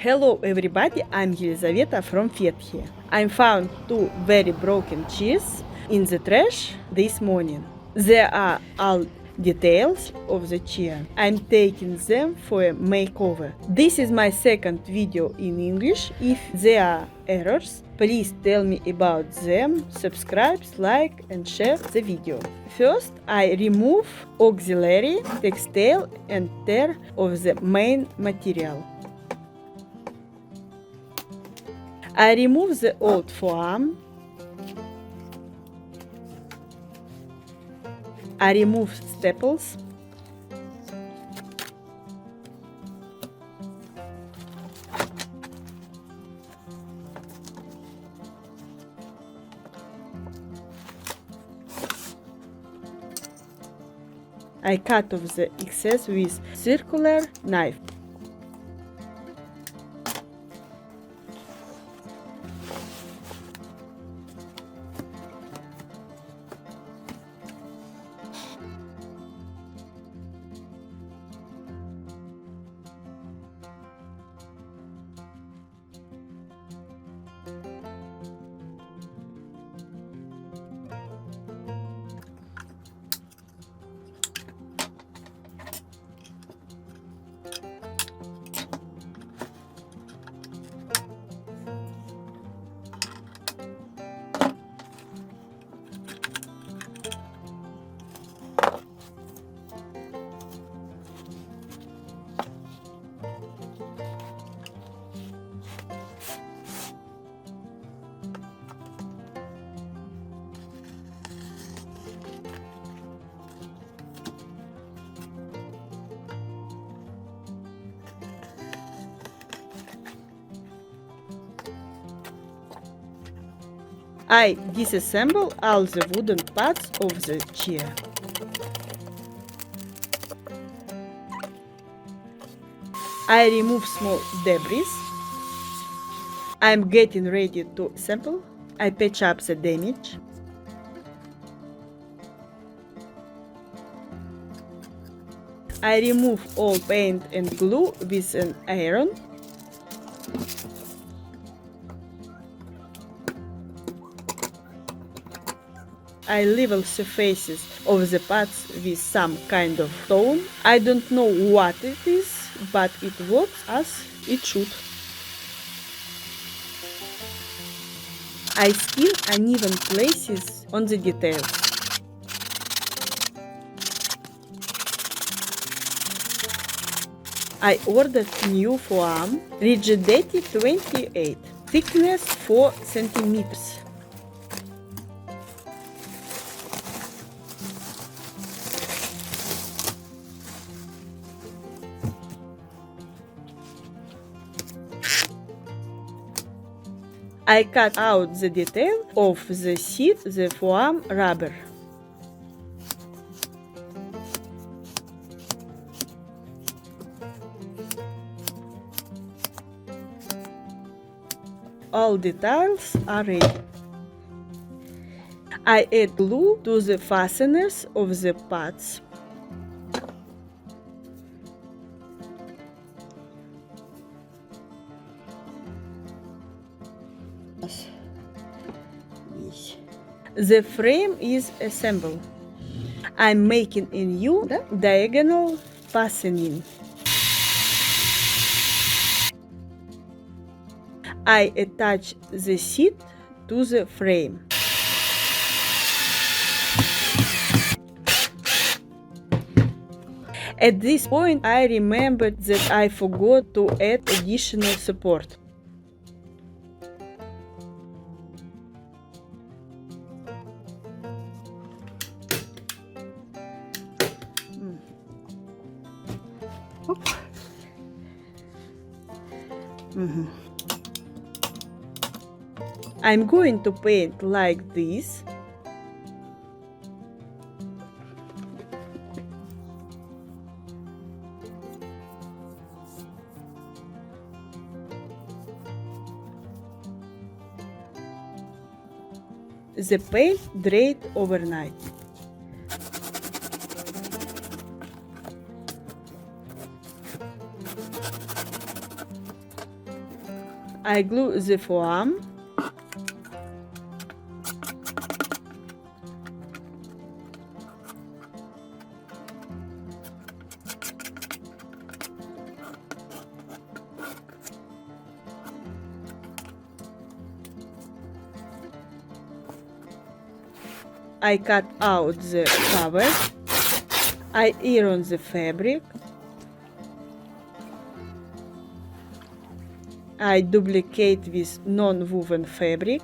Hello everybody, I'm Елизавета from Fethiye. I found two very broken cheese in the trash this morning. There are all details of the chair. I'm taking them for a makeover. This is my second video in English. If there are errors, please tell me about them, subscribe, like and share the video. First, I remove auxiliary, textile and tear of the main material. I remove the old forearm. I remove staples. I cut off the excess with circular knife. I disassemble all the wooden parts of the chair. I remove small debris. I'm getting ready to assemble. I patch up the damage. I remove all paint and glue with an iron. I level surfaces of the parts with some kind of stone. I don't know what it is, but it works as it should. I skin uneven places on the details. I ordered new forearm, Rigidity 28, thickness 4 centimeters. I cut out the detail of the seat, the forearm rubber. All details are ready. I add glue to the fasteners of the parts. The frame is assembled. I'm making a new diagonal fastening. I attach the seat to the frame. At this point, I remembered that I forgot to add additional support. I'm going to paint like this. The paint dried overnight. I glue the foam. I cut out the cover. I iron the fabric. I duplicate with non-woven fabric.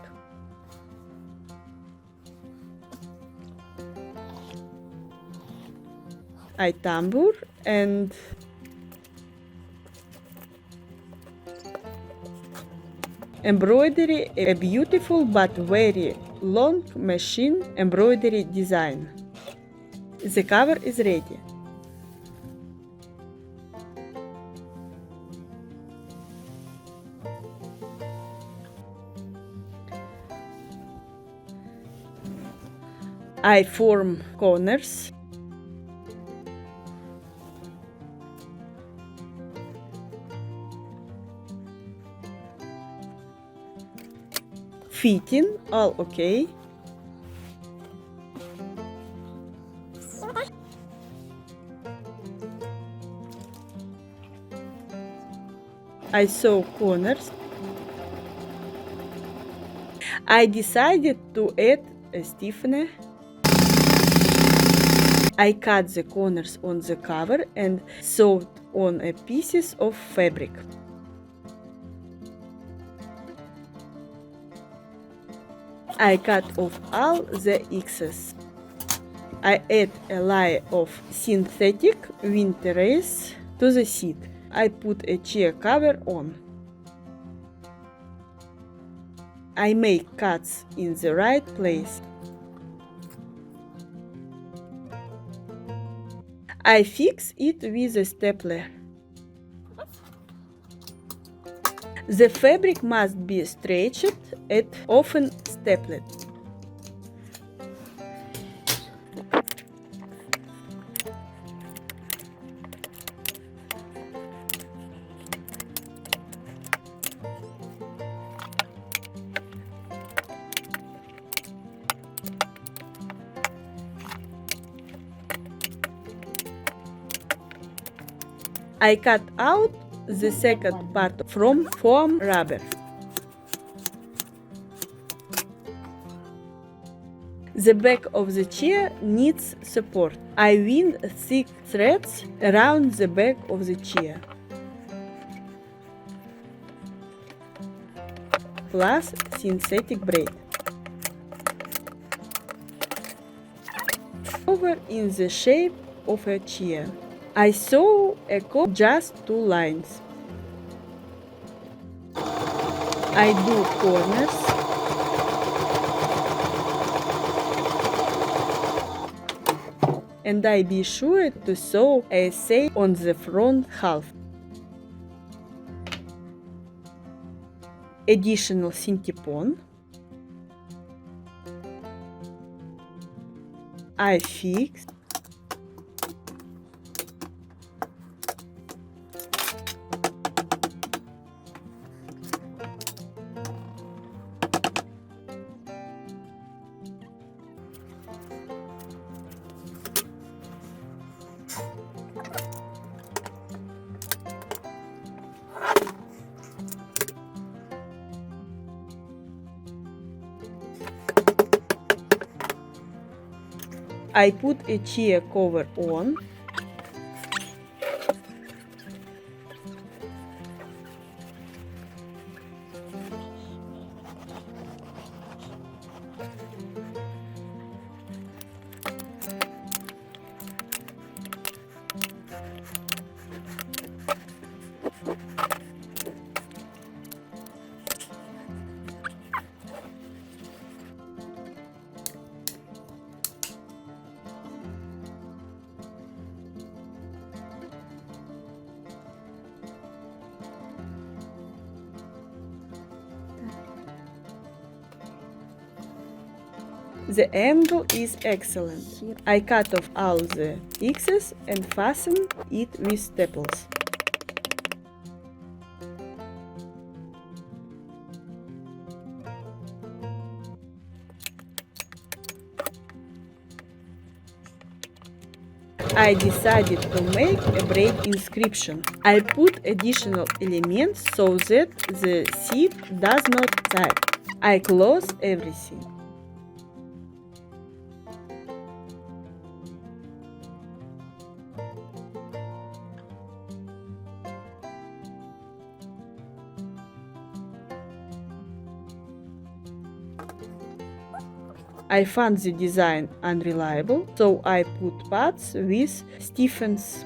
I tambour and embroidery a beautiful but very long machine embroidery design. The cover is ready. I form corners. Fitting, all okay. I sew corners. I decided to add a stiffener. I cut the corners on the cover and sewed on a pieces of fabric. I cut off all the excess. I add a layer of synthetic winter lace to the seat. I put a chair cover on. I make cuts in the right place. I fix it with a stapler. The fabric must be stretched and often stapled. I cut out the second part from foam rubber. The back of the chair needs support. I wind thick threads around the back of the chair, plus synthetic braid. Over in the shape of a chair. I sew a cup just 2 lines. I do corners. And I be sure to sew a sail on the front half. Additional synthepon. I fix. I put a chair cover on. The angle is excellent. I cut off all the excess and fasten it with staples. I decided to make a break inscription. I put additional elements so that the seat does not sag. I close everything. I found the design unreliable, so I put parts with stiffens.